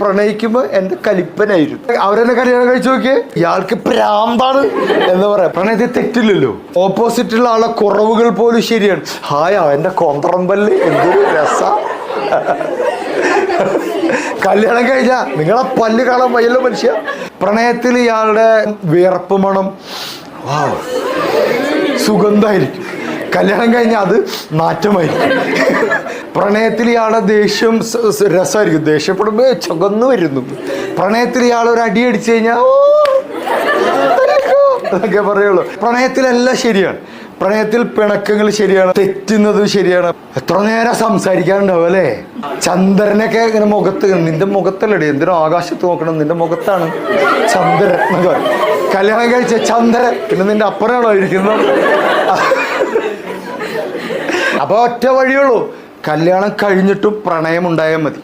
പ്രണയിക്കുമ്പോൾ എൻ്റെ കലിപ്പനായിരുന്നു. അവരെന്നെ കല്യാണം കഴിച്ചു നോക്കിയേ, ഇയാൾക്ക് പ്രാന്താണ് എന്ന് പറയാം. പ്രണയത്തിൽ തെറ്റില്ലല്ലോ. ഓപ്പോസിറ്റുള്ള ആളെ കുറവുകൾ പോലും ശരിയാണ്. ഹായ് അവൻ്റെ കൊന്ത്രമ്പല്ല് എന്തൊരു രസ. കല്യാണം കഴിഞ്ഞാ നിങ്ങളെ പല്ല് കാണാൻ വയ്യല്ലോ മനുഷ്യ. പ്രണയത്തിൽ ഇയാളുടെ വിയർപ്പ് മണം സുഗന്ധമായിരിക്കും. കല്യാണം കഴിഞ്ഞാൽ അത് നാറ്റമായിരിക്കും. പ്രണയത്തിൽ ഇയാളുടെ ദേഷ്യം രസമായിരിക്കും. ദേഷ്യപ്പെടുമ്പോൾ ചുവന്നു വരുന്നു. പ്രണയത്തിൽ ഇയാൾ ഒരു അടി അടിച്ചു കഴിഞ്ഞാൽ എന്നൊക്കെ പറയുള്ളൂ. പ്രണയത്തിലെല്ലാം ശരിയാണ്. പ്രണയത്തിൽ പിണക്കങ്ങൾ ശരിയാണ്, തെറ്റുന്നത് ശരിയാണ്. എത്ര നേരം സംസാരിക്കാനുണ്ടാവും അല്ലേ? ചന്ദ്രനൊക്കെ ഇങ്ങനെ മുഖത്ത്, നിന്റെ മുഖത്തല്ലടി, എന്തിനും ആകാശത്ത് നോക്കണം, നിന്റെ മുഖത്താണ് ചന്ദ്രൻ എന്നൊക്കെ പറയും. കല്യാണം കഴിച്ച ചന്ദ്രൻ പിന്നെ നിന്റെ അപ്പനാണോ ഇരിക്കുന്നത്? അപ്പോൾ ഒറ്റ വഴിയുള്ളൂ, കല്യാണം കഴിഞ്ഞിട്ടും പ്രണയം ഉണ്ടായാൽ മതി.